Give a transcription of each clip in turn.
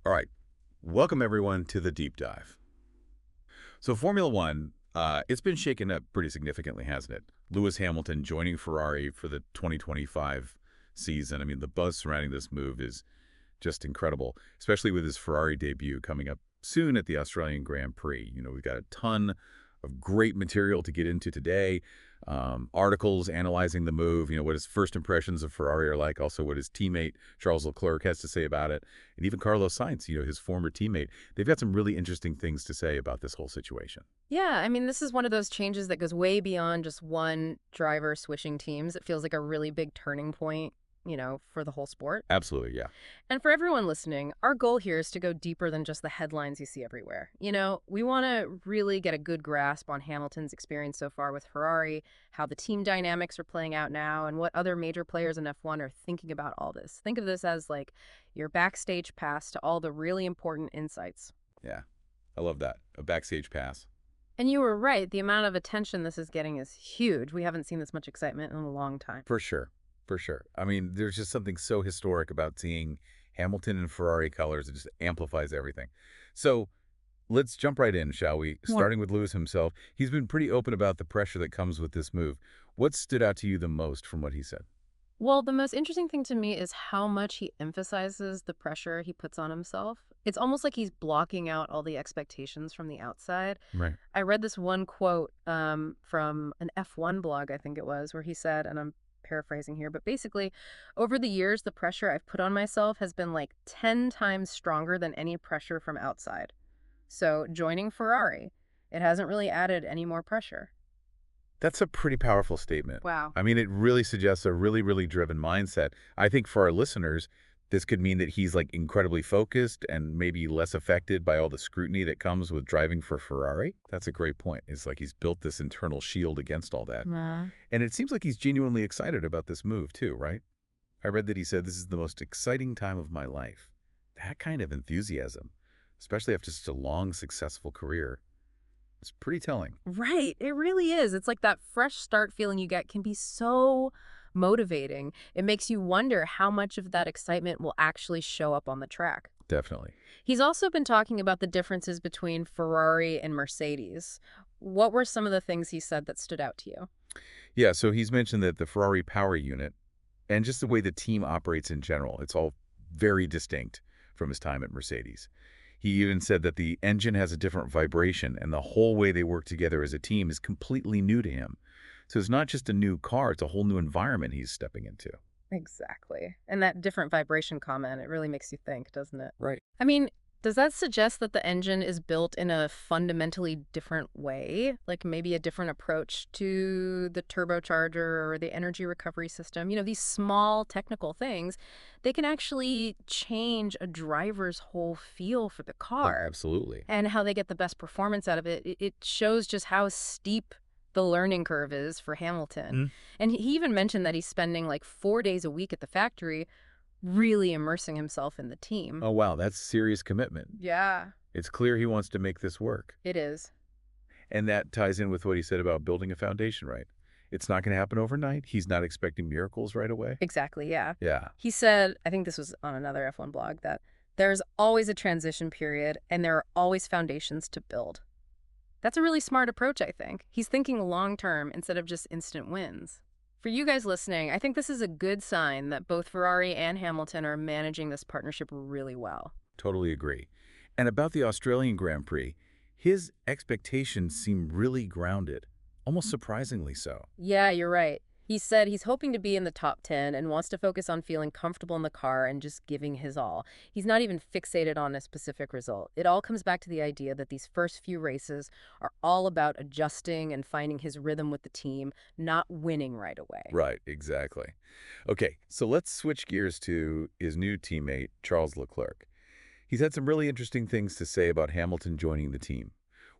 All right, welcome everyone to the deep dive. So Formula One, it's been shaken up pretty significantly, hasn't it? Lewis Hamilton joining Ferrari for the 2025 season. I mean, the buzz surrounding this move is just incredible, especially with his Ferrari debut coming up soon at the Australian Grand Prix. You know, we've got a ton of great material to get into today. Articles analyzing the move, what his first impressions of Ferrari are like, also what his teammate Charles Leclerc has to say about it, and even Carlos Sainz, his former teammate. They've got some really interesting things to say about this whole situation. Yeah, I mean, this is one of those changes that goes way beyond just one driver switching teams. It feels like a really big turning point, for the whole sport. Absolutely, yeah. And for everyone listening, our goal here is to go deeper than just the headlines you see everywhere. We want to really get a good grasp on Hamilton's experience so far with Ferrari, how the team dynamics are playing out now, and what other major players in F1 are thinking about all this. Think of this as like your backstage pass to all the really important insights. Yeah, I love that. A backstage pass. And you were right. The amount of attention this is getting is huge. We haven't seen this much excitement in a long time. For sure. For sure. I mean, there's just something so historic about seeing Hamilton in Ferrari colors. It just amplifies everything. So let's jump right in, shall we? Yeah. Starting with Lewis himself. He's been pretty open about the pressure that comes with this move. What stood out to you the most from what he said? Well, the most interesting thing to me is how much he emphasizes the pressure he puts on himself. It's almost like he's blocking out all the expectations from the outside. Right. I read this one quote from an F1 blog, I think it was, where he said, and I'm paraphrasing here, but basically, over the years, the pressure I've put on myself has been like 10 times stronger than any pressure from outside. So joining Ferrari, it hasn't really added any more pressure. That's a pretty powerful statement. Wow. I mean, it really suggests a really, really driven mindset. I think for our listeners, this could mean that he's like incredibly focused and maybe less affected by all the scrutiny that comes with driving for Ferrari. That's a great point. It's like he's built this internal shield against all that. And it seems like he's genuinely excited about this move too, right? I read that he said, "This is the most exciting time of my life." That kind of enthusiasm, especially after such a long, successful career, it's pretty telling. Right. It really is. It's like that fresh start feeling you get can be so motivating. It makes you wonder how much of that excitement will actually show up on the track. Definitely. He's also been talking about the differences between Ferrari and Mercedes. What were some of the things he said that stood out to you? Yeah, so he's mentioned that the Ferrari power unit and just the way the team operates in general, it's all very distinct from his time at Mercedes. He even said that the engine has a different vibration and the whole way they work together as a team is completely new to him. So it's not just a new car, it's a whole new environment he's stepping into. Exactly. And that different vibration comment, it really makes you think, doesn't it? Right. I mean, does that suggest that the engine is built in a fundamentally different way? Like maybe a different approach to the turbocharger or the energy recovery system? These small technical things, they can actually change a driver's whole feel for the car. Oh, absolutely. And how they get the best performance out of it. It shows just how steep the learning curve is for Hamilton. And he even mentioned that he's spending like 4 days a week at the factory really immersing himself in the team. Oh, wow, that's serious commitment. Yeah. It's clear he wants to make this work. It is. And that ties in with what he said about building a foundation, right? It's not going to happen overnight. He's not expecting miracles right away. Exactly, yeah. Yeah. He said, I think this was on another F1 blog, that there's always a transition period and there are always foundations to build. That's a really smart approach, I think. He's thinking long-term instead of just instant wins. For you guys listening, I think this is a good sign that both Ferrari and Hamilton are managing this partnership really well. Totally agree. And about the Australian Grand Prix, his expectations seem really grounded, almost surprisingly so. Yeah, you're right. He said he's hoping to be in the top 10 and wants to focus on feeling comfortable in the car and just giving his all. He's not even fixated on a specific result. It all comes back to the idea that these first few races are all about adjusting and finding his rhythm with the team, not winning right away. Right, exactly. Okay, so let's switch gears to his new teammate, Charles Leclerc. He's had some really interesting things to say about Hamilton joining the team.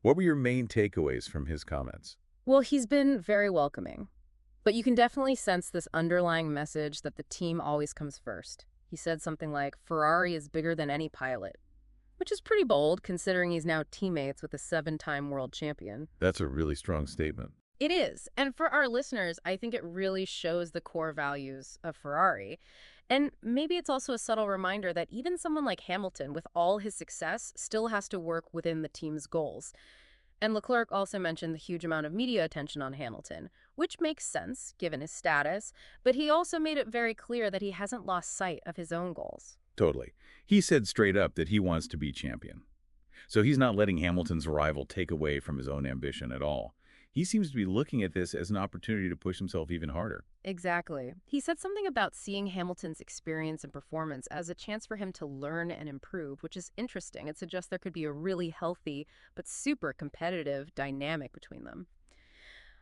What were your main takeaways from his comments? Well, he's been very welcoming. But you can definitely sense this underlying message that the team always comes first. He said something like, Ferrari is bigger than any pilot, which is pretty bold considering he's now teammates with a 7-time world champion. That's a really strong statement. It is. And for our listeners, I think it really shows the core values of Ferrari. And maybe it's also a subtle reminder that even someone like Hamilton, with all his success, still has to work within the team's goals. And Leclerc also mentioned the huge amount of media attention on Hamilton, which makes sense given his status, but he also made it very clear that he hasn't lost sight of his own goals. Totally. He said straight up that he wants to be champion. So he's not letting Hamilton's arrival take away from his own ambition at all. He seems to be looking at this as an opportunity to push himself even harder. Exactly. He said something about seeing Hamilton's experience and performance as a chance for him to learn and improve, which is interesting. It suggests there could be a really healthy but super competitive dynamic between them.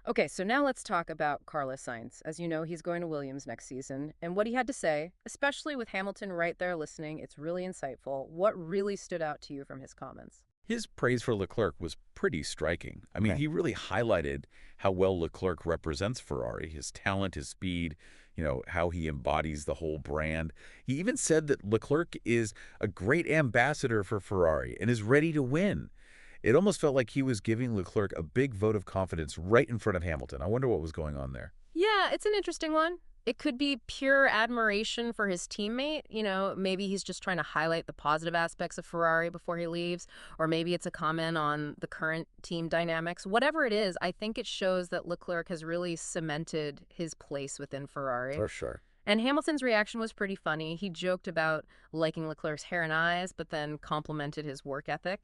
Okay, so now let's talk about Carlos Sainz. As you know, he's going to Williams next season, and what he had to say, especially with Hamilton right there listening, it's really insightful. What really stood out to you from his comments? His praise for Leclerc was pretty striking. I mean, Okay. he really highlighted how well Leclerc represents Ferrari, his talent, his speed, how he embodies the whole brand. He even said that Leclerc is a great ambassador for Ferrari and is ready to win. It almost felt like he was giving Leclerc a big vote of confidence right in front of Hamilton. I wonder what was going on there. Yeah, it's an interesting one. It could be pure admiration for his teammate. Maybe he's just trying to highlight the positive aspects of Ferrari before he leaves, or maybe it's a comment on the current team dynamics. Whatever it is, I think it shows that Leclerc has really cemented his place within Ferrari. For sure. And Hamilton's reaction was pretty funny. He joked about liking Leclerc's hair and eyes, but then complimented his work ethic,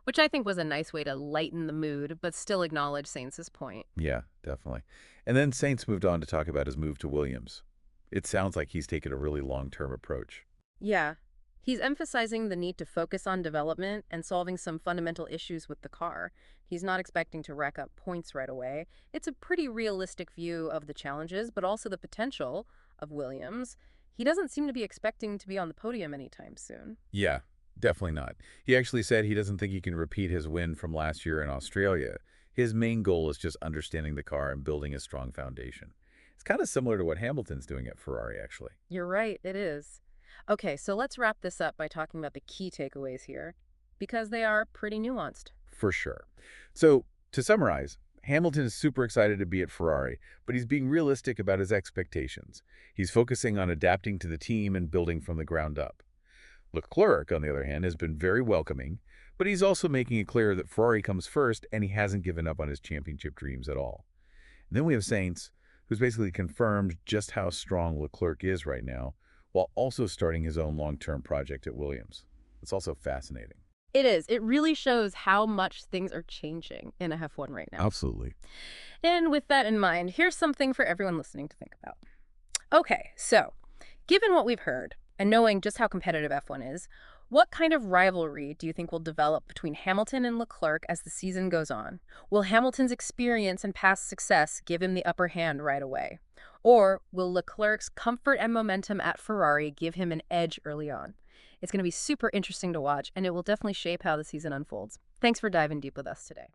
which I think was a nice way to lighten the mood, but still acknowledge Sainz's point. Yeah, definitely. And then Sainz moved on to talk about his move to Williams. It sounds like he's taken a really long-term approach. Yeah. He's emphasizing the need to focus on development and solving some fundamental issues with the car. He's not expecting to rack up points right away. It's a pretty realistic view of the challenges, but also the potential of Williams. He doesn't seem to be expecting to be on the podium anytime soon. Yeah, definitely not. He actually said he doesn't think he can repeat his win from last year in Australia. His main goal is just understanding the car and building a strong foundation. It's kind of similar to what Hamilton's doing at Ferrari, actually. You're right, it is. Okay, so let's wrap this up by talking about the key takeaways here, because they are pretty nuanced. For sure. So, to summarize, Hamilton is super excited to be at Ferrari, but he's being realistic about his expectations. He's focusing on adapting to the team and building from the ground up. Leclerc, on the other hand, has been very welcoming, but he's also making it clear that Ferrari comes first and he hasn't given up on his championship dreams at all. And then we have Sainz, who's basically confirmed just how strong Leclerc is right now, while also starting his own long-term project at Williams. It's also fascinating. It is. It really shows how much things are changing in F1 right now. Absolutely. And with that in mind, here's something for everyone listening to think about. Okay, so given what we've heard and knowing just how competitive F1 is, what kind of rivalry do you think will develop between Hamilton and Leclerc as the season goes on? Will Hamilton's experience and past success give him the upper hand right away? Or will Leclerc's comfort and momentum at Ferrari give him an edge early on? It's going to be super interesting to watch, and it will definitely shape how the season unfolds. Thanks for diving deep with us today.